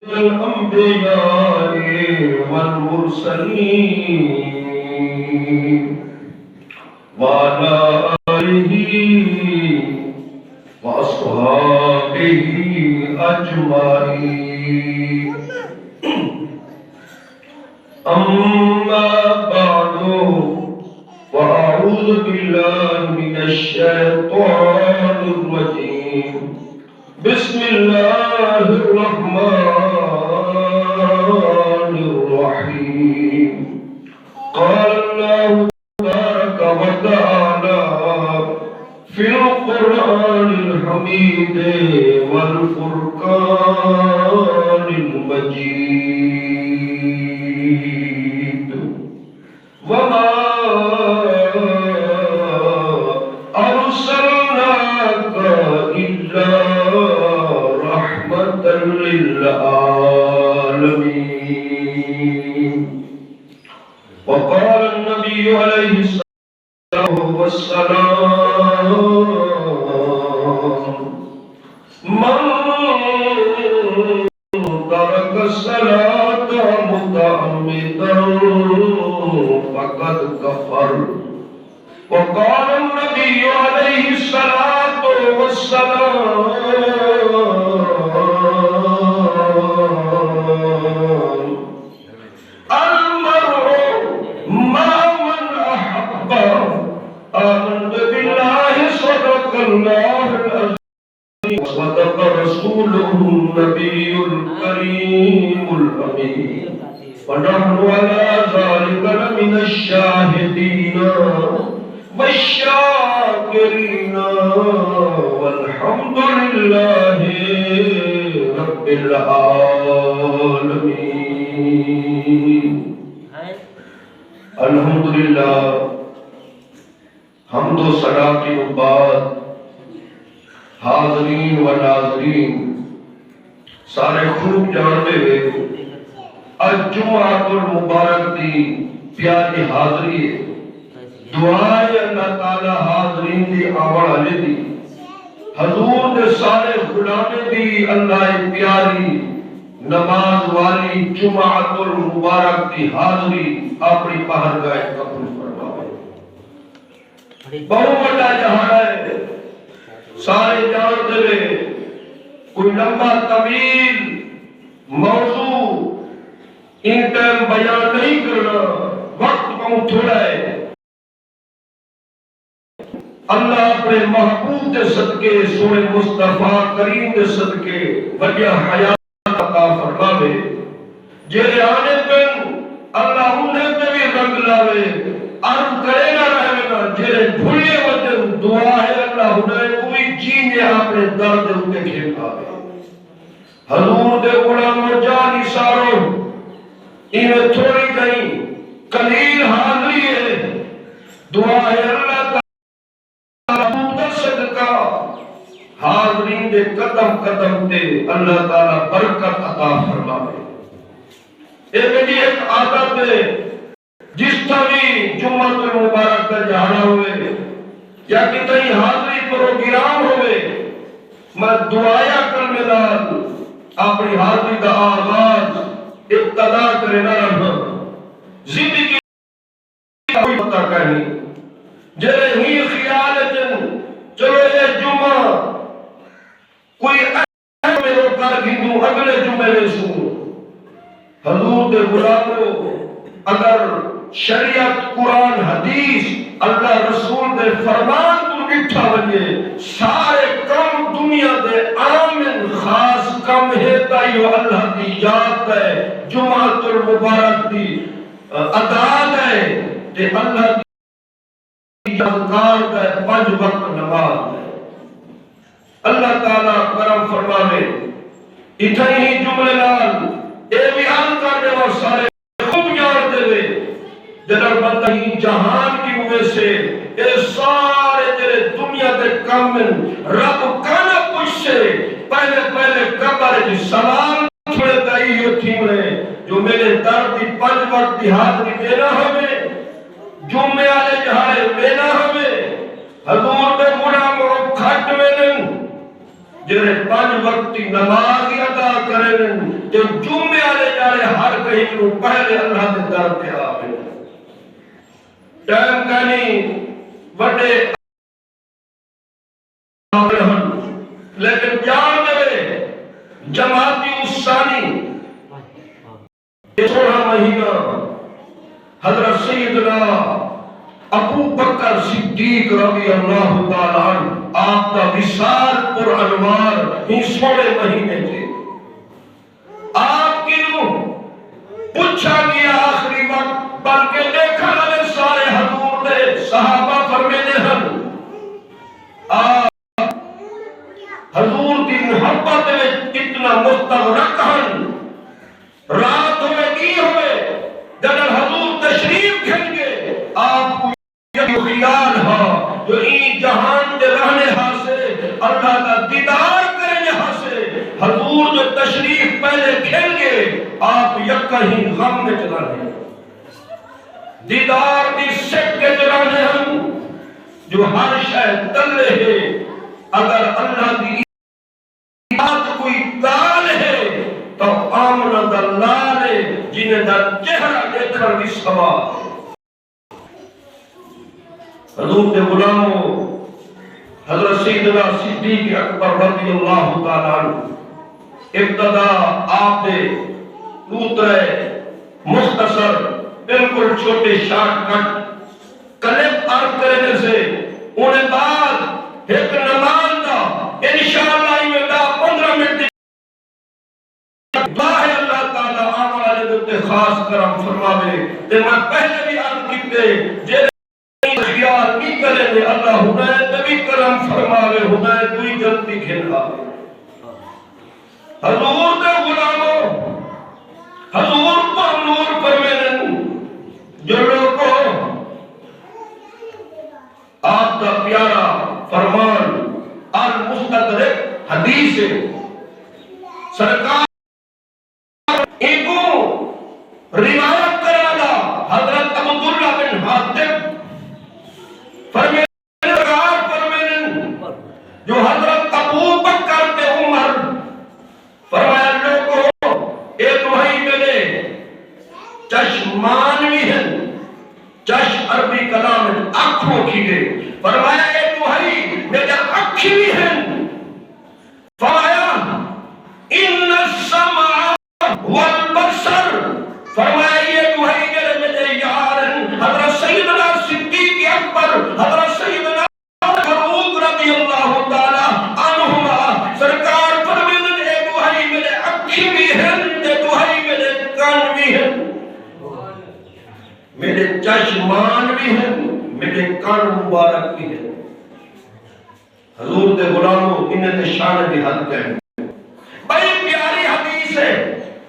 الأنبياء والمرسلين وعلى آله وأصحابه أجمعين أما بعد وأعوذ بالله من الشيطان الرجيم بسم الله الرحمن الرحيم قال الله تبارك وتعالى في القرآن الحميد والفرقان المجيد وما أرسلناك إلا رحمة للعالمين وقال النبي عليه الصلاة والسلام من ترك الصلاة متعمدا فقد كفر وقال النبي عليه الصلاة والسلام المرء مع من أحب آمنت بالله صدق الله العظيم وصدق رسوله النبي الكريم الأمين ونحن على ذلك لمن الشاهدين والشاكرين والحمد لله رب العالمين الحمدللہ حمد و ثنا کے بعد حاضرین و ناظرین سارے خوب جانتے ہوئے آج جمعہ المبارک دی پیاری حاضری ہے دعائے اللہ تعالی حاضرین دی آوڑ علی دی حضور دے سارے غلامی دی اللہ پیاری نماز والی جمعہ المبارک دی حاضری اپنی پہرگاہ قبول فرمائے بہت بڑا جہاں ہے سارے جانتے ہوئے کوئی لمبا طویل موضوع ان ٹائم بیان نہیں کرنا وقت بہت تھوڑا ہے اللہ اپنے محبوب دے صدقے سونے مصطفیٰ کریم دے صدقے وجہ حیات عطا فرماوے جیرے آنے پن اللہ انہیں پہ بھی رنگ لاوے عرض کرے گا رہے گا جیرے بھولے وجہ دعا ہے اللہ انہیں کوئی جینے اپنے درد ہوتے کھیل آوے حضور دے غلام و جانی ساروں انہیں تھوڑی کہیں قلیل حاضری ہے دعا ہے اللہ تعالیٰ صدقہ حاضرین دے قدم قدم تے اللہ تعالیٰ برکت عطا فرمائے ایک عادت ہے جس طرح جمعہ المبارک کا جہاں ہوئے یا کتنی حاضری پروگرام ہوئے میں دعایا کر ملال اپنی حاضری کا آغاز ابتدا کرے نہ رہنا زندگی کوئی پتہ کہنی جرے ہی خیال جن چلو یہ جمعہ کوئی اہم میں روکا گھندو اگلے جمعے میں سو حضور دے غلاموں اگر شریعت قرآن حدیث اللہ رسول دے فرمان تو اٹھا ونجے سارے کم دنیا دے آمن خاص کم ہے تائیو اللہ دی یاد ہے جمعہ المبارک دی اداد ہے تے اللہ دی یادگار ہے پنج وقت نماز ہے اللہ تعالیٰ کرم فرماوے اتنی ہی جملے لال اے بھی آن کرنے اور سارے خوب جان دے وے جنر بندہ ہی جہان کی وجہ سے اے سارے تیرے دنیا دے کامن رب کانا پوچھے پہلے قبر جی سلام چھوڑے دائی ہو تھیم رہے جو میرے درد دی پنج وقت دی حاضری دینا ہمیں جمعے آلے جہارے دینا ہمیں حضور دے غلام رو کھٹ میں نہیں جڑے 5 وقت نماز ادا کرن تے جمعے والے جڑے ہر کہیں نو پہلے اللہ دے در تے آوے ٹائم کہیں بڑے لیکن جان دے جماعتی الثانی 16 مہینہ حضرت سیدنا ابو بکر صدیق رضی اللہ تعالیٰ عنہ آپ کا وصال پر انوار ہی 16 مہینے تھے آپ کی روح پوچھا گیا آخری وقت بلکہ دیکھا والے سارے حضور دے صحابہ فرمینے ہن آپ حضور کی محبت میں کتنا مستغرق ہن رات ہوئے کی ہوئے جب حضور تشریف کھل گئے آپ کو یہ خیال ہا جو این جہان دے رہنے ہاں سے اللہ کا دیدار کرنے ہاں سے حضور جو تشریف پہلے کھل گئے آپ یکا ہی غم میں چلانے دیدار دی سٹ کے چلانے ہم جو ہر شاید دل ہے اگر اللہ دی بات کوئی دال ہے تو آمنہ دلال ہے جنہیں در چہرہ دیکھر بھی سوال ہے حضور کے غلاموں حضرت سیدنا صدیق اکبر رضی اللہ تعالیٰ عنہ ابتدا آپ نے پوترے مختصر بالکل چھوٹے شارٹ کٹ کلپ عرض کرنے سے انہیں بعد ایک نماز دا انشاءاللہ میں دا 15 منٹ دعا ہے اللہ تعالیٰ آمالے دوتے خاص کرم فرماوے تے میں پہلے بھی عرض کیتے جیلے خیال نہیں کریں گے اللہ ہدایت نبی کرم فرماوے ہدایت کوئی جلدی کھلاوے حضور دے غلاموں حضور پر نور فرمیدن جو لوگوں آپ کا پیارا فرمان المستدرک حدیث سرکار ایکو روایت کرانا حضرت عبداللہ بن حاتم جو حضرت ابو بکر تے عمر فرمایا لوگوں ایک وہی ملے چشمان بھی ہیں چشم عربی کلام آنکھوں کی گئے فرمایا ایک وہی میرے اکھی بھی ہیں فرمایا ان السمع والبصر فرمایا یہ وہی میرے یارن حضرت سیدنا صدیق اکبر حضرت سیدنا فاروق رضی اللہ تعالی عنہما سرکار فرمیدن ایک وہی میرے اکھی بھی ہیں ایک وہی میرے کان بھی ہیں میرے چشمان بھی ہیں میرے کان مبارک بھی ہیں حضور دے غلاموں انہیں تے شان دی حد کہیں بڑی پیاری حدیث ہے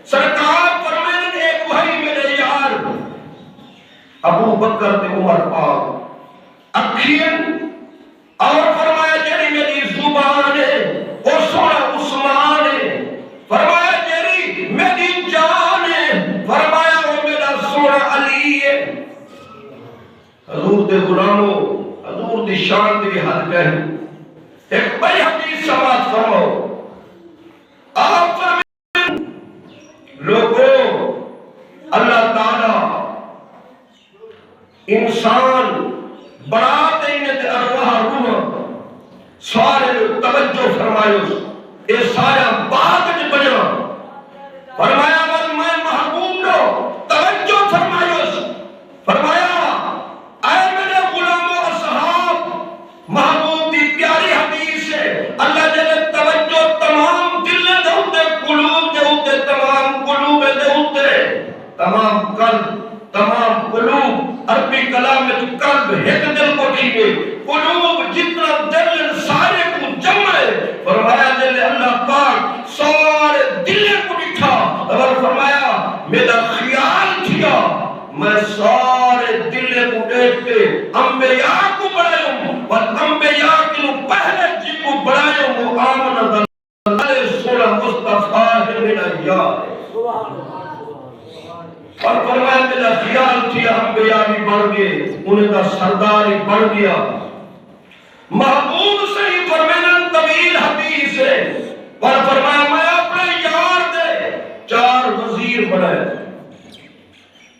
سرکار فرمیدن ایک وہی میرے یار ابو بکر تے عمر پاک اکھین اور فرمایا جری میری زبان ہے وہ سونا عثمان ہے فرمایا جری میری جان ہے فرمایا وہ میرا سونا علی ہے حضور دے غلاموں حضور دی شان دی حد کہیں ایک بڑی حدیث سماعت فرماؤ آپ فرمائیں لوگوں اللہ تعالی انسان برات انت ارواح روح سارے توجہ فرمائے اے سارا بات جو بنا فرمایا میں محبوب نو توجہ فرمائے فرمایا اے میرے غلاموں اصحاب محبوب دی پیاری حدیث ہے اللہ جل توجہ تمام دل دے ہوتے قلوب دے ہوتے تمام قلوب دے ہوتے تمام قلب تمام قلوب عربی کلام میں قلب ایک دل کو کھیگے قلوب جتنا دل سارے کو جمع ہے فرمایا دل اللہ پاک سارے دل کو بٹھا اور فرمایا میرا خیال کیا میں سارے دل کو دیکھ کے انبیاء کو بڑھائیوں اور انبیاء کے پہلے جی کو بڑھائیوں وہ آمن اللہ سولہ مصطفیٰ ہے میرا یار اور فرمایا میرا خیال تھی انبیاء بھی بڑھ گئے انہیں کا سردار بڑھ گیا محبوب سے ہی فرمیدن طویل حدیث ہے اور فرمایا میں اپنے یار دے 4 وزیر بنائے،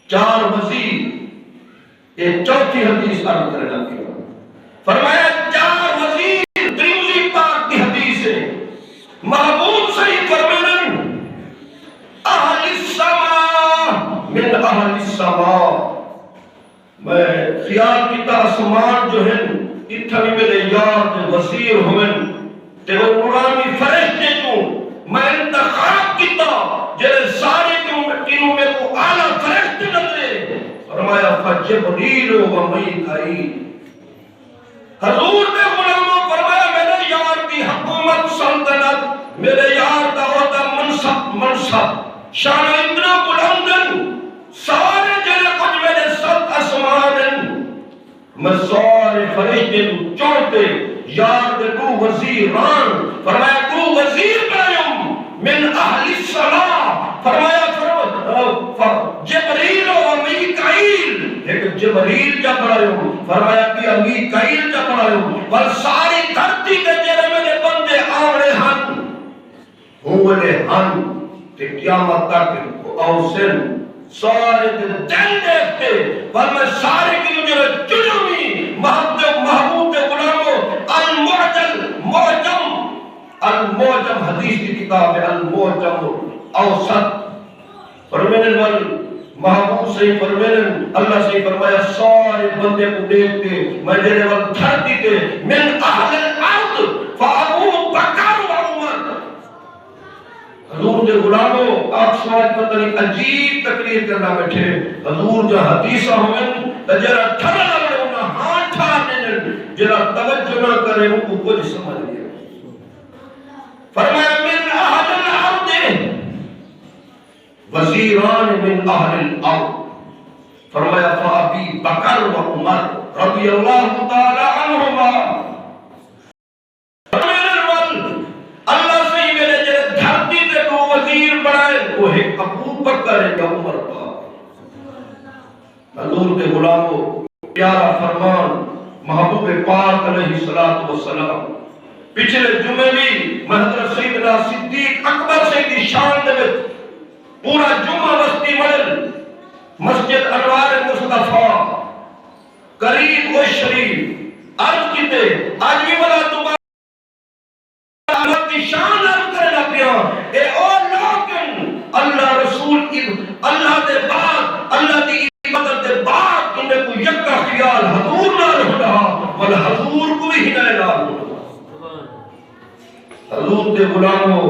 4 وزیر۔ یہ چوتھی حدیث عرض کرنا کی فرمایا 4 وزیر، ترمذی پاک کی حدیث ہے۔ محبوب صحیح فرمائیں اہل السماء من اہل السماء، میں خیال کیتا آسمان جو ہے اتھا بھی میرے یار دے وزیر ہوئے تے وہ نورانی فرشتے جو میں انتخاب کیتا جنہیں سارے کنوں میں کو اعلیٰ فرشتے نظرے، فرمایا فجبریل و میکائیل۔ حضور نے غلاموں فرمایا میرے یار کی حکومت سلطنت، میرے یار کا عہدہ منصب شان اتنا بلندن، سارے جنہیں کچھ میرے 7 آسمانن، میں سارے فرشتے چڑھتے یار دے تو وزیران، فرمایا تو وزیر بنایم من اہل السماء، فرمایا جبریل و میکائیل، ایک جبریل جا بنایم، فرمایا کہ میکائیل جا بنایم، پر ساری دھرتی کے جرے میرے بندے آوڑے ہن ہوئے ہن تے قیامت تک اوسن سارے دن دیکھتے، پر میں سارے کی جو چنوی محبوب غلاموں المعجم حدیث کی کتاب ہے المعجم اوسط، فرمینن وال محبوب سے فرمینن اللہ سے فرمایا سارے بندے کو دیکھتے میں جنہیں وال دھرتی تے من اہل الارض فابو بکر و عمر۔ حضور دے غلاموں آپ سمجھ پتہ نہیں عجیب تقریر کرنا بیٹھے، حضور جو حدیثہ ہوئن جرا تھڑا لگنے انہا ہاتھ ٹھارنے جرا توجہ نہ کرے ان کو کچھ سمجھ لیا۔ فرمایا من اہل الارض وزیران من اہل الارض، فرمایا فابی بکر و عمر رضی اللہ تعالی عنہما، اللہ سے ہی میرے جنہیں دھرتی دے کو وزیر بنائے وہ ایک ابو بکر ہے یا عمر پاک۔ حضور کے غلاموں پیارا فرمان محبوب پاک علیہ السلام، پچھلے جمعے بھی میں حضرت سیدنا صدیق اکبر سے کی شان دے پورا جمعہ بستی مل مسجد انوار مصطفیٰ قریب و شریف عرض کیتے آج بھی بلا دوبارہ شان عرض کرنا پیا اے او لیکن اللہ رسول اللہ دے بعد اللہ دی عبادت دے بعد انہیں کو یکا خیال حضور نال ہو رہا ولا حضور کو ہی نہ نال ہو رہا۔ حضور دے غلاموں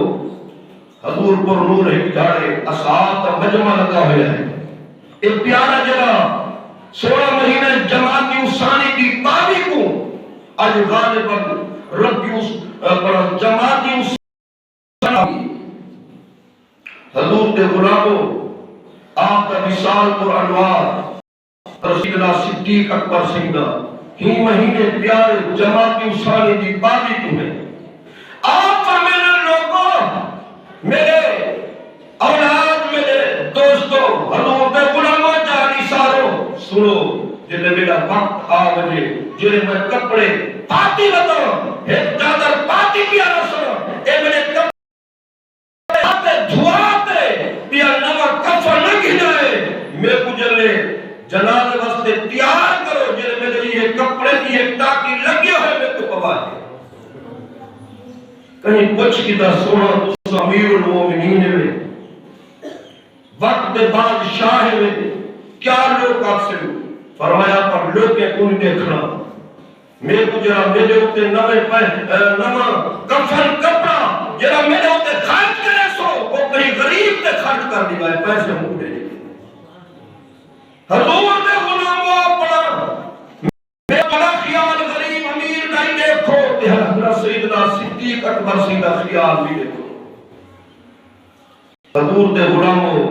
حضور پر نور ہے جاڑے اصحاب کا مجمع لگا ہوا ہے، ایک پیارا جگہ 16 مہینے جماعتی اسانی کی پاوی کو آج غالباً ربی جماعتی اسانی حضور کے غلاموں آپ کا مثال پر انوار سیدنا صدیق اکبر سنگھ ہی مہینے پیارے جماعتی اسانی کی پاوی کو ہے۔ آپ پر میرے لوگوں میرے اولاد میرے دوستوں حضور کے غلاموں جانی ساروں سنو جنہیں میرا وقت آگے جنہیں میں کپڑے پاتی بتاؤں ایک چادر پاتی کیا رسو اے میرے کپڑے آتے دھواتے پیا نوا کفر نہ گھنائے میں کجلے جناب واسطے تیار کرو جنہیں میرے یہ کپڑے کی ایک ٹاکی لگی ہوئے میں تو پوا ہے کہیں کچھ کی در سونا تو امیر المومنین ہے وقت بادشاہ ہے کیا لوگ آپ سے فرمایا پر لوگ کے کون دیکھنا میں کو جرا میرے ہوتے نما کفن کپڑا جرا میرے ہوتے خرچ کرے سو وہ کہیں غریب تے خرچ کر دی بھائی پیسے مو دے حضور نے غلاموں اپنا میں بڑا خیال غریب امیر نہیں دیکھو کہ حضرت سیدنا صدیق اکبر سنگھ کا خیال بھی دیکھو۔ حضور نے غلاموں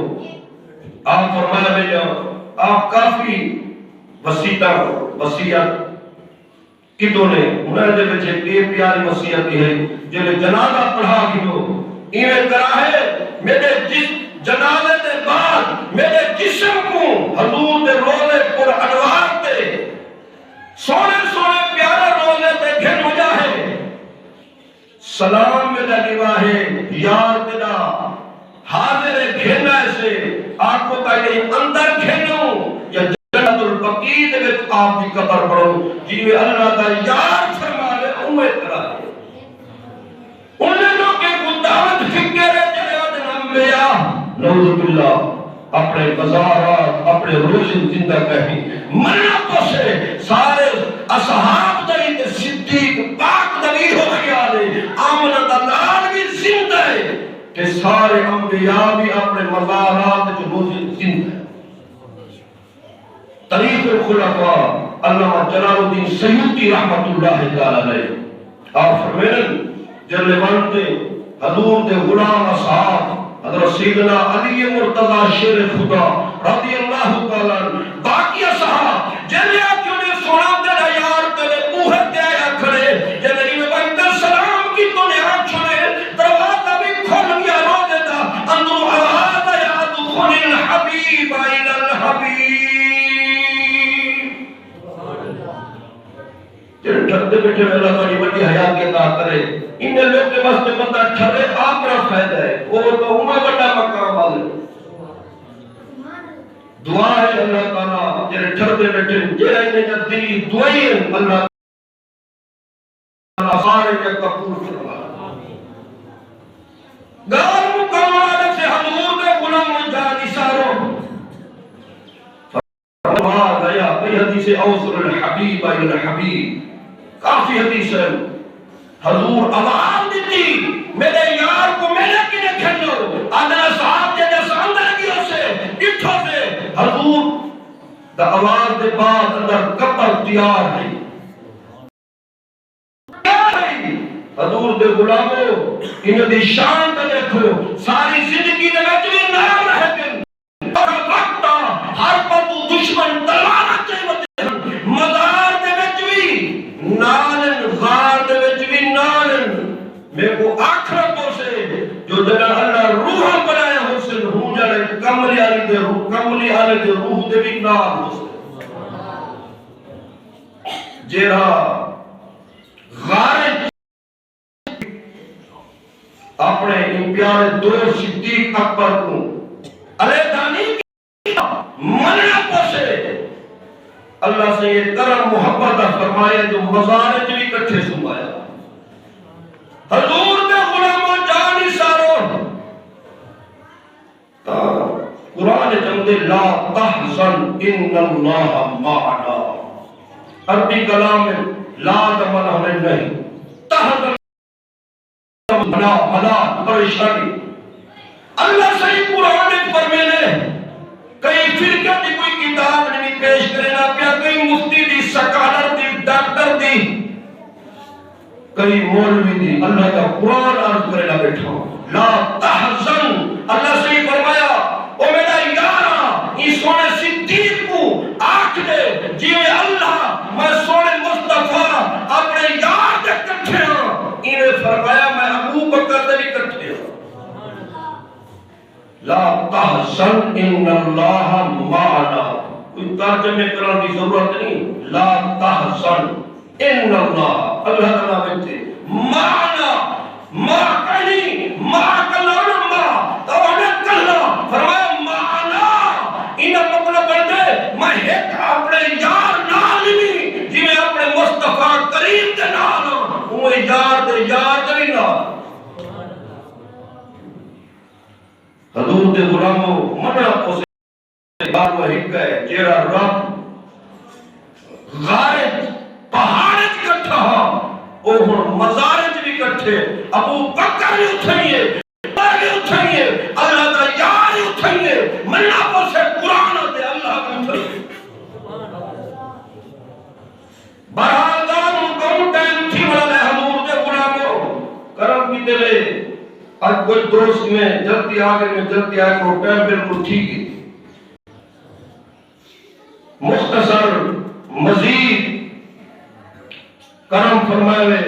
آپ فرمایا میں آپ کافی وسیعت کتوں نے انہیں دے بچے ایک پیاری وسیعت ہے جنہیں جنازہ پڑھا گئو ایویں کرا ہے میرے جس جنازے دے بعد میرے جسم کو حضور دے روزے پر انوار تے سونے سونے پیارے روزے تے گھن ہو جائے سلام میرا نواہ ہے کو کہے اندر کھینوں یا جنت البقیع دے وچ آپ دی قبر پڑھو جی اللہ دا یار فرما لے اوے طرح ہے انہیں لوگوں کو دعوت فکر ہے جناب انبیاء نعوذ باللہ اپنے مزارات اپنے روزن زندہ کہیں مرنا پوسے سارے اصحاب دائی صدیق پاک دائی ہو خیال ہے آمنہ دلال بھی زندہ ہے کہ سارے انبیاء بھی اپنے مزارات جو روزن زندہ ہے طریق الخلفاء علامہ جلال الدین سیوطی رحمت اللہ تعالی علیہ آپ فرمائیں جلے بنتے حضور دے غلام اصحاب حضرت سیدنا علی مرتضی شیر خدا رضی اللہ تعالی باقی اصحاب جلے کیوں نے سونا تیرا یار تیرے اوہے تے آیا کھڑے جلے میں بندر سلام کی تو نے آنکھ چھوڑے دروازہ بھی کھول گیا رو دیتا اندر آواز یا دخل الحبیب الى الحبیب ٹھردے بیٹھے میں اللہ بڑی بڑی حیات کے عطا کرے انہیں لوگ کے واسطے بندہ ٹھرے آپ کا فائدہ ہے وہ تو عمر بڑا مقام والے دعا ہے اللہ تعالیٰ جنہیں ٹھردے بیٹھے جنہیں انہیں دلی دعائی ہے اللہ تعالیٰ سارے کے قبول فرما گار مکمل سے حضور دے غلام جان اشاروں فرما گیا کئی حدیث اوصل الحبیب الى الحبیب کافی حدیث ہے حضور آواز دیتی میرے یار کو میرے کنے کھنو آدھنا صاحب جیدے ساندر گیوں سے اٹھو سے حضور دا آواز دے بعد اندر قبر تیار ہے حضور دے غلاموں انہیں دی شان تے دیکھو ساری زندگی دے وچ نام رہ گئے اور وقت ہر پتو دشمن تلوار چاہیے مزار دے وچ بھی نالن غار دے وچ بھی نالن میں کو آخرتوں سے جو جگہ اللہ روح بنایا حسن ہوں جانے کملی آلی دے روح دے بھی نال حسن جیرا غار اپنے ان پیارے دوست صدیق اکبر کو علیہ دانی کی منع پوسے اللہ سے یہ کرم محبت فرمایا جو مزارج بھی کٹھے سنوایا حضور دے غلاموں جان اشاروں قرآن جمدے لا تحزن ان اللہ معنا عربی کلام میں لا دمن ہمیں نہیں تحزن منا پریشانی اللہ صحیح قرآن پر میں نے کئی فرقہ دی کوئی کتاب نہیں پیش کرنا پیا کئی مفتی دی سکالر دی ڈاکٹر دی کئی مولوی دی اللہ کا قرآن عرض کرنا بیٹھا لا تحزن اللہ صحیح فرمایا او میرا یارا یہ سونے صدیق کو آنکھ دے جیوے اللہ میں سونے مصطفیٰ اپنے یار دے کٹھے ہوں انہیں فرمایا میں ابو بکر دے بھی کٹھے ہوں لا تحزن ان اللہ معنا کوئی ترجمے کرنے کی ضرورت نہیں لا تحزن ان اللہ اللہ تعالیٰ بیٹھے معنا ما کہیں ما کلان ما توڑے کلنا فرمایا معنا انہیں مطلب بندے میں ایک اپنے یار نال نہیں جی میں اپنے مصطفیٰ کریم دے نال وہ یار دے نال حضور دے غلاموں منع پوسے بات وہ ہک ہے جیرا رب غارت پہاڑت کٹھا او ہن مزارت بھی کٹھے ابو بکر بھی اٹھائیے عمر بھی اٹھائیے اللہ دا یار بھی اٹھائیے منع پوسے قرآن دے اللہ بھی اٹھائیے بہرحال دار مکم ٹائم تھی والا حضور دے غلاموں کرم کی دلے آج کوئی دوست میں جلدی آگے کو ٹائم بالکل ٹھیک ہے مختصر مزید کرم فرمائے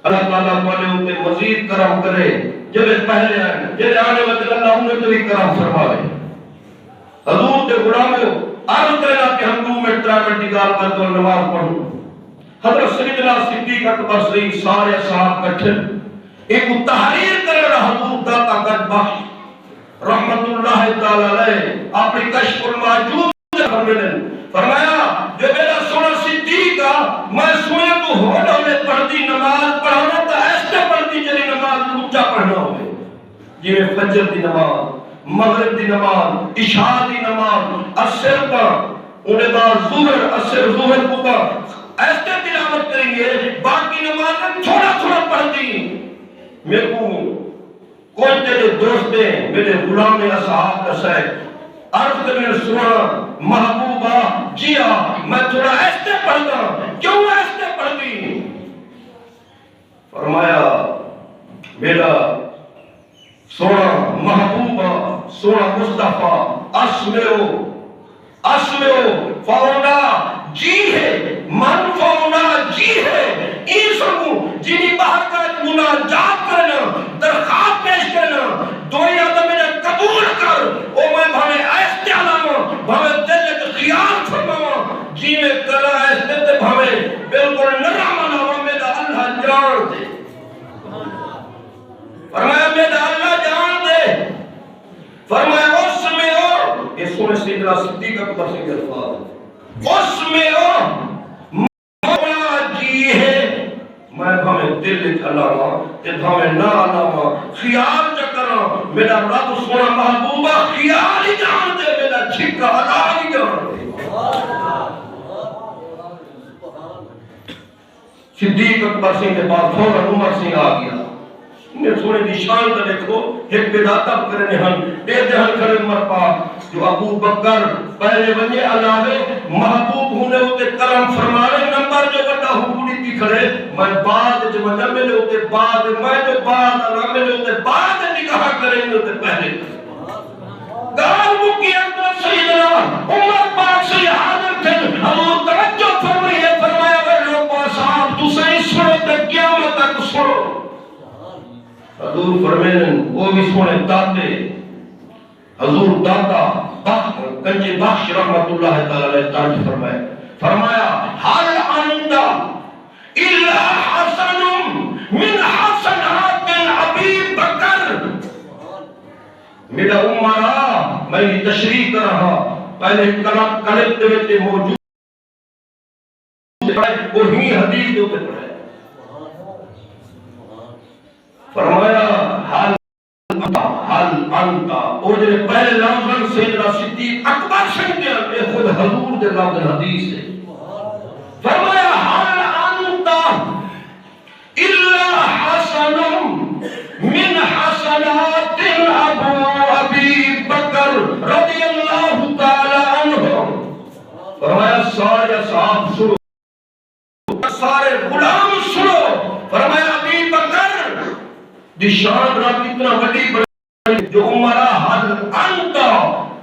اللہ تعالیٰ والے ہوتے مزید کرم کرے جب پہلے آئے جب آنے والے اللہ انہیں تو بھی کرم فرمائے حضور کے غلاموں عرض کرنا کہ ہم 2 منٹ 3 منٹ نکال کر تو نماز پڑھوں حضرت سیدنا صدیق اکبر سے سارے صاحب کٹھے ایک تحریر کرے رہا حضور داتا گھٹ بخش رحمت اللہ اللہ تعالی علیہ اپنی کشف الماجود فرمایا جو میرا سونا صدیقہ میں سوئے تو ہونا میں پڑھتی نماز پڑھانا تا ایسے پڑھتی جنہی نماز اونچا پڑھنا ہوئے جی میں فجر دی نماز مغرب دی نماز عشاء دی نماز عصر کا انہیں بعد ظہر عصر ظہر کو ایسے تلاوت کریں گے باقی نمازیں تھوڑا تھوڑا پڑھتی میرے کو کوئی تیرے دوست ہیں میرے غلام اصحاب کا سائے عرض کرنے سنا محبوبہ جیا میں تھوڑا ایسے پڑھتا کیوں ایسے پڑھتی فرمایا میرا سونا محبوبہ سونا مصطفیٰ اسمیو فونا جی ہے من فونا جی ہے این سنو جنہی باہر کا مناجات کرنا درخواست پیش کرنا دوئی آدم انہیں قبول کر او میں بھاوے ایستے علامہ بھاوے دل کے خیال فرماؤں جی میں کرا ایستے تے بھاوے بالکل نرام علامہ میرا اللہ جان دے فرمایا میرا اللہ جان دے فرمایا اس میں ہو یہ سونے سیدنا صدیق اکبر سے الفاظ اس میں ہو مولا جی ہے میں بھامے دل علامہ تے بھامے نا علامہ خیال چکرہ میرا رب سونا محبوبہ خیال ہی جان دے میرا چھکا حلال ہی جان دے صدیق اکبر سنگھ کے بعد فوراً عمر سنگھ آ گیا انہیں سونے دی شان کا دیکھو ایک بیداتا کرنے ہم دے دہن کرے عمر پاک جو ابو بکر پہلے بنی علاوے محبوب ہونے ہوتے کرم فرمانے نمبر جو بڑا حکوڑی کی کھڑے میں بعد جو میں نمبر ہوتے بعد میں جو بعد نمبر ہوتے بعد نکاح کریں ہوتے پہلے گال مکی اندر سیدنا عمر پاک سے حاضر تھے حضور توجہ فرمائے فرمایا اگر لوگ صاحب تو صحیح سنو تک قیامت تک سنو حضور فرمائن وہ بھی سونے داتے حضور داتا کنجی بخش رحمت اللہ تعالی علیہ تارج فرمائے فرمایا حل انتا الا حسن من حسنات ابی بکر میرا عمرہ میں یہ تشریح کر رہا پہلے کلب دیوتے موجود وہی حدیث دیوتے پڑھے فرمایا حل انتا اور جو پہلے لفظاً سیدنا صدیق اکبر سنگیا اے خود حضور دے لفظ حدیث ہے فرمایا حل انتا الا حسن من حسنات ابی بکر رضی اللہ تعالی عنہ فرمایا سارے صاحب سنو سارے غلام سنو فرمایا ابی بکر دی شان رب اتنا وڈی بڑی جو عمرہ حد انتا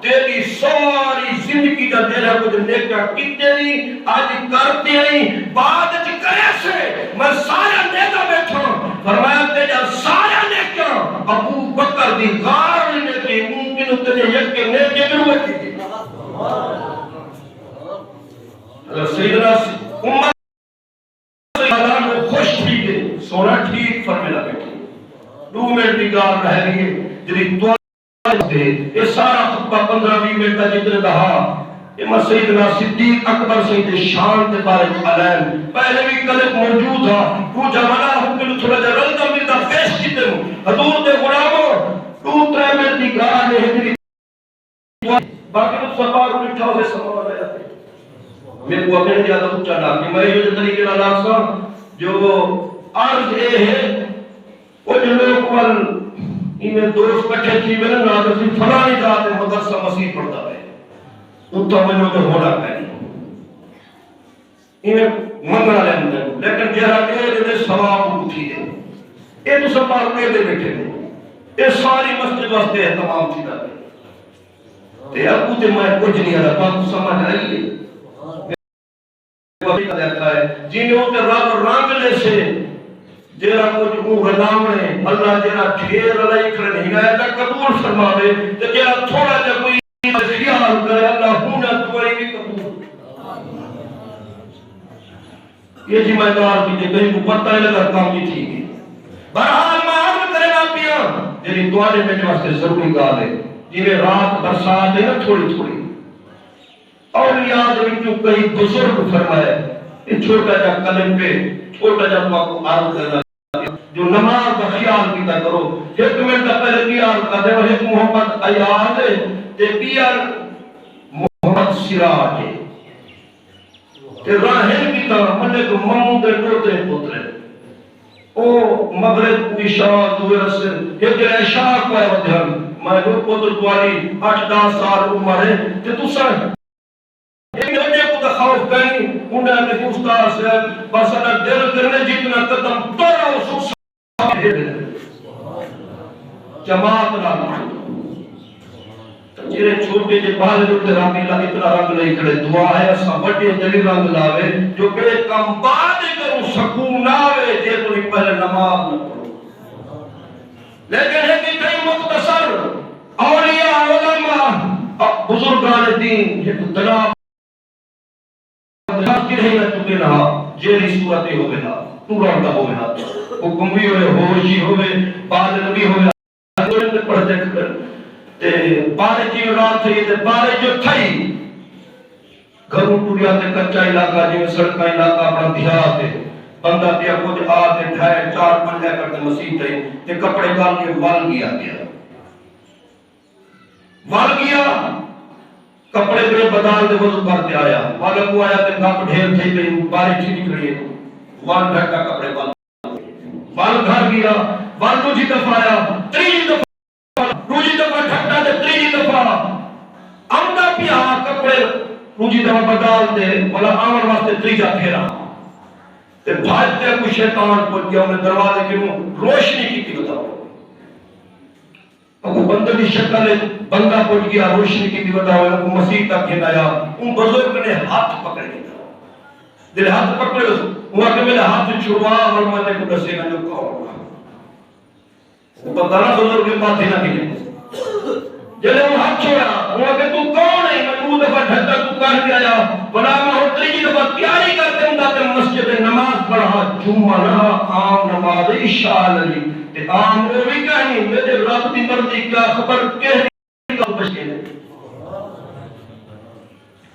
تیری ساری زندگی کا دیرہ کچھ نیکہ کتے نہیں آج کرتے نہیں بعد اچھ کرے سے میں سارا نیکہ بیٹھا فرمایا تیجا سارا نیکہ ابو بکر دی غار نیکہ ممکن اتنے یکے نیکے گروہ کی دی سیدنا عمر سیدنا کو خوش ٹھیک ہے سونا ٹھیک فرمیلا بیٹھا دو منٹ کی گال رہ گئی جنہی دعا دے یہ سارا خطبہ 15-20 منٹ کا جتنے دہا یہ میں سیدنا صدیق اکبر سید شان تے بارک علیم پہلے بھی کلب موجود تھا پوچھا منا حکم تھوڑا جا رلدہ ملدہ پیش کیتے ہوں حضور دے غلاموں 2-3 منٹ کی گال ہے جنہی باقی تو سبار اٹھا ہوئے سمجھ رہے جاتے میرے کو اپنے زیادہ اچھا لاکھ میں یہ جو طریقے نہ لاکھ سا جو عرض اے ہے وہ جو لوگ وال انہیں دوست کٹھے تھی میں نے ناظر سی فلانی ذات مدرسہ مسیح پڑھتا ہے اتھا منو تو ہونا پہنی انہیں منگنا لیندے لیکن جہاں دے ثواب اٹھی دے یہ تو سب بار دے بیٹھے دے یہ ساری مسجد واسطے ہے تمام چیزا دے تے ابو تے میں کچھ نہیں ہے بات سمجھ آئیے جنہوں تے رب رنگ لے سے جیرا کچھ او غلامنے اللہ جیرا ڈھیر علیہ کرنے ہدایت قبول فرماوے تے جیرا تھوڑا جا کوئی خیال کرے اللہ ہونا دعائی بھی قبول یہ جی میں دعا کی جے کہیں کو پتہ ہی لگا کام کی تھی بہرحال میں عرض کرے گا پیا جیری دعا نے میرے واسطے ضروری گال ہے جنہیں رات برسات ہے نا تھوڑی تھوڑی، اولیاء دے وچوں کئی بزرگ فرمائے یہ چھوٹا جا قلم پہ چھوٹا جا کو عرض کرنا جو نماز کا خیال کیتا کرو، ایک منٹ کا پہلے بھی عرض کر دے ایک محمد ایاز تے بیار محمد سراج تے راہن کی طرح ملے کو ممو دے ٹوٹے پترے او مغرب عشاء دوے رسل ایک عشاء کو ہے ودھن میں جو پتر توالی 8-10 سال عمر ہے تے تو سر ایک وجہ کو خوف کہیں انہیں اپنے استاد سے بس اگر دل کرنے جتنا قدم توڑا اس ساتھ جماعت نہ جیرے چھوٹے جے پہلے جو ترابی اللہ اتنا رنگ نہیں کرے دعا ہے اسا بڑے جلی رنگ لاوے جو کہ کم بعد کروں سکون آوے جے تو نہیں پہلے نماز نہ پڑھو لیکن ہے کہ کئی مختصر اولیاء علماء بزرگان دین یہ تناب نہیں نہ چکے رہا جیلی صورتی ہوئے نا پورا ہوئے نا حکم بھی ہوئے ہوشی ہوئے بادل بھی ہوئے پڑھتے تے بارے کی رات تھی تے بارے جو تھئی گھروں ٹوریا تے کچا علاقہ جو سڑکا علاقہ اپنا دیہات ہے بندہ دیا کچھ آتے ڈھائے 4-5 ایکڑ تے مسیح تھئی تے کپڑے کال کے وال گیا کپڑے پہ بدال دے وضو کرتے آیا والا کو آیا تے گپ ڈھیر تھی تے بارش ہی نکلی ہے وال ڈھٹا کپڑے وال گھر گیا وال دوجی دفعہ آیا تیجی دفعہ دوجی دفعہ ڈھٹا تے تیجی دفعہ آمدہ پیا کپڑے دوجی دفعہ بدال دے والا آمن واسطے تیجا پھیرا تے بھاجتے کو شیطان پہنچ گیا انہیں دروازے کی روشنی کی تھی بتاؤ اب بندہ کی شکل بندہ پہنچ گیا روشنی کی تھی بتاؤ مسیح تک کھینایا ان بزرگ نے ہاتھ پکڑ گیا دل ہاتھ پکڑے وہاں کہ میرے ہاتھ چھڑوا اور میں کو دسے گا جو کون وہ پتہ نہ بزرگ کے پاس دینا کے لیے جلے وہ ہاتھ چھوڑا وہاں کہ تو کون ہے میں دو دفعہ ڈھٹا تو کر دیا بنا میں ہو تیجی دفعہ تیاری کرتے ہوں داتے مسجد نماز پڑھا جمعہ نہ عام نماز عشاء علی تے عام وہ بھی کہیں میرے رب دی مرضی کیا خبر کہنے کا بچے لے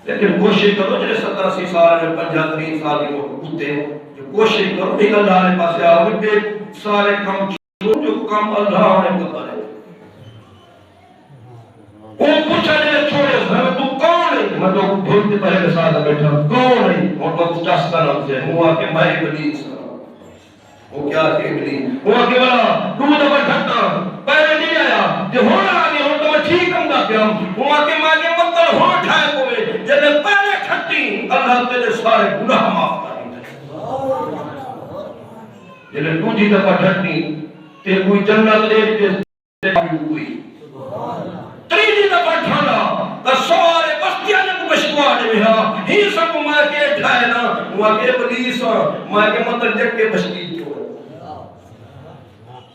لیکن کوشش کرو جنہیں 70-80 سال میں 50-30 سال کے ہوتے جو کوشش کرو ایک اللہ نے پاسے آؤ کہ سارے کام جو کام اللہ نے پتا ہے وہ پوچھا جنہیں چھوڑے میں تو کون ہے میں تو بھولتے پہلے کے ساتھ بیٹھا کون ہے اور تو چاستا نام سے ہوا کہ میں ابلیس وہ کیا کہ ابلیس ہوا کہ بلا تو دفعہ ڈھٹا پہلے نہیں آیا جو ہونا آگے ہو تو میں ٹھیک ہوں گا کہ ہوا کہ میں نے مطلب ہو ٹھائے ہوئے جنہیں پہلے کھٹی اللہ تیرے سارے گناہ معاف کر دے جنہیں دوجی دفعہ ڈھٹی تے کوئی جنت لے کے ہوئی تیجی دفعہ ٹھانا تو سارے بستیاں نے کو بشکوا دے رہا ہی سب ماں کے ڈھائے نا ہوا کہ ابلیس ماں کے مطلب جگ کے بشکی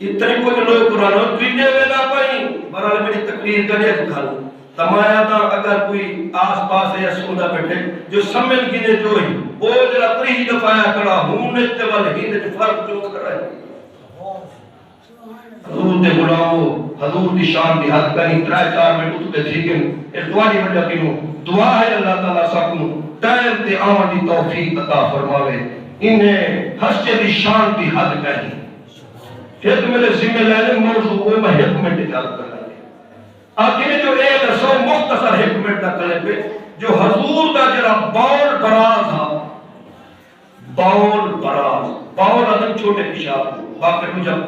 اتنے کچھ لوگ قرآن اور پیٹے ہوئے نہ پائیں برحال میری تقریر کا نیت گھر تمایا تھا اگر کوئی آس پاس ہے یا سوندہ بیٹھے جو سمن کی نے جو ہی وہ جرا تریجی دفعہ آیا کرا ہوں نے والے ہی نے فرق جو کرا ہے حضور دے غلامو حضور دی شان دی حد کنی 3-4 منٹ اتنے تھیکن ایک دعا دی وجہ کنو دعا ہے اللہ تعالیٰ سکنو ٹائم تے آمن دی توفیق عطا فرماوے انہیں حسد دی شان دی حد کنی پھر میرے ذمہ لینے موضوع وہ میں حکمت اجازت کرنا ہے آخر جو ایک سو مختصر حکمت نہ کرے پہ جو حضور دا جرا باول براز ہاں باول ادم چھوٹے پیشاب باقی کو جب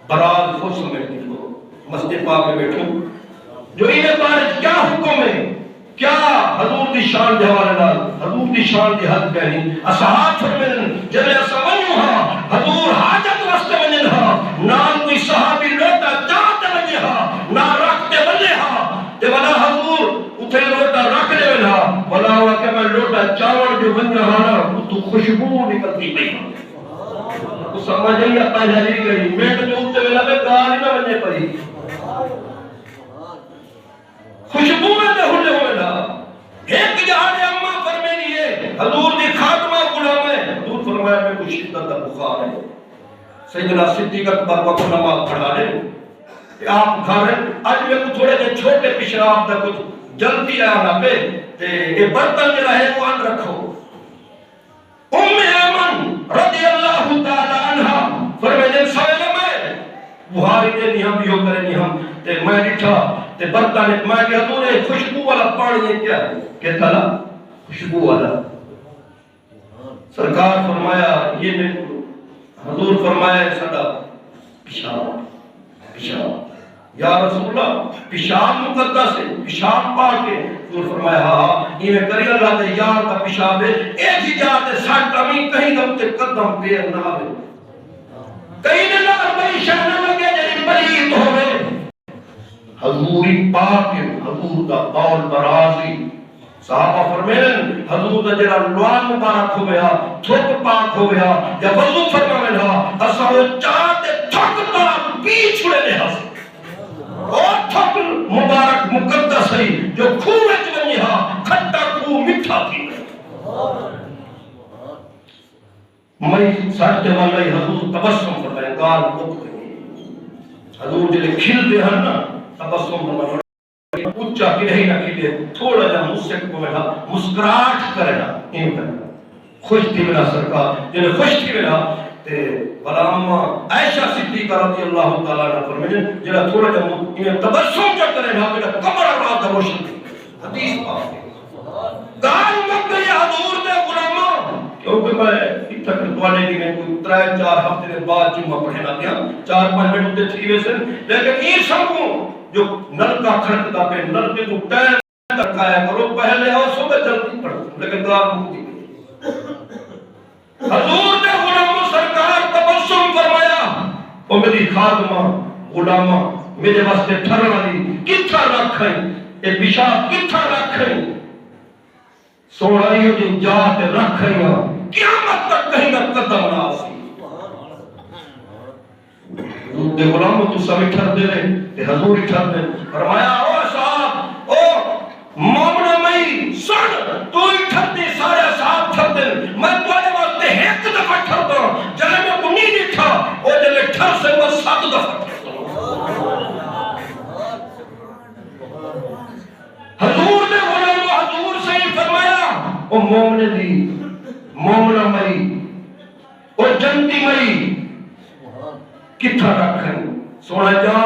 براز خود سمجھتی ہو مسجد پاک میں بیٹھو جو انہیں بارے کیا حکم ہے کیا حضور دی شان دے حوالے نال حضور دی شان دی حد کہنی اصحاب فرمین جلے اسمنوها حضور حاجت واسطے ونن ہا نال کوئی صحابی لوٹا جاتے ونجے ہا نہ رکھتے ونجے ہا تے ولا حضور اتھے لوٹا رکھ لے ون ہا ولا ہوا کہ میں لوٹا چاول جو ونجا ہا نا تو خوشبو نکلتی پئی تو سمجھ نہیں اپنا جاری گئی میٹ جو اتھے ولا میں گالی نہ ونجے پئی خوشبو میں دے ہونے ہوئے نا ایک جہاں اممہ فرمینی ہے حضور دی خاتمہ غلام ہے حضور فرمایا میں کچھ شدت بخار ہے سیدنا صدیق اکبر کو نماز پڑھا رہے آپ کھا رہے اج میں کو تھوڑے دے چھوٹے پیشاب دا کچھ جلدی آنا پہ تے یہ برتن جو رہے وہ ان رکھو. ام ایمن رضی اللہ تعالی عنہ فرمائے سوال میں بہاری دے نہیں ہم بھی ہو کرے نہیں ہم تے میں ڈٹھا تے برتن میں کہ حضور خوشبو والا پانی ہے کیا کہ تھا خوشبو والا. سرکار فرمایا یہ میں حضور فرمایا سدا پیشاب یا رسول اللہ پیشاب مقدس ہے پیشاب پاک ہے. حضور فرمایا ہاں یہ میں کری اللہ دے یار کا پیشاب ہے ایک ہی جا تے سٹ امی کہیں دم تے قدم پیر نہ آوے کہیں نہ کوئی شے نہ لگے جڑی پلیت ہوے. حضور پاک ہے حضور دا قول برازی. صحابہ فرمائیں حضور دا جڑا لوان مبارک ہو گیا تھوک پاک ہو گیا یا وضو فرماویں ہا اساں چاہتے تھوک پاک پی چھڑے نے ہس اور تھوک مبارک مقدس ہے جو خوہ وچ ونی ہا کھٹا خوہ میٹھا تھی. میں ساڈے والے حضور تبسم فرمائے گال مک گئی. حضور جڑے کھل دے ہن نا تبسم فرمائے اونچا کہ نہیں نہ کھلے تھوڑا جا مجھ کو میں مسکراہٹ کرنا این کرنا خوش تھی بنا سرکار جنہیں خوش تھی بنا تے غلام عائشہ صدیقہ رضی اللہ تعالیٰ عنہ فرمائیں جنہیں تھوڑا جا انہیں تبسم جو کرے نا میرا کمر اللہ کا روشن تھی. حدیث پاک ہے گال مک گئی حضور دے غلاموں کیونکہ میں اتنا کرتوانے کی میں کوئی 3-4 ہفتے دے بعد جمعہ پڑھنا دیا 4-5 منٹ ہوتے تھی ویسے لیکن یہ سنگوں جو نل کا کھڑکتا پہ نل کے تو ٹائم ترکایا کرو پہلے اور صبح جلدی پڑھو لیکن گار مکتی گئی. حضور نے غلاموں سرکار تبسم فرمایا او میری خادمہ غلامہ میرے واسطے ٹھرنا دی کتھا رکھیں اے پیشاب کتھا رکھیں سوڑائیوں جن جاتے رکھیں قیامت تک کہیں نہ قدم نہ آسی. دے غلاموں تو سب اٹھر دے رہے تے حضور اٹھر دے فرمایا او صاحب او مومنہ میں سن تو اٹھر دے سارے صاحب اٹھر دے میں توڑے واسطے ایک دفعہ اٹھر دوں جلے میں کو نہیں اٹھا او جلے اٹھر سے میں 7 دفعہ حضور نے غلاموں حضور سے ہی فرمایا او مومنہ دی مومنہ میں او جنتی میں کتھا رکھیں سونا جان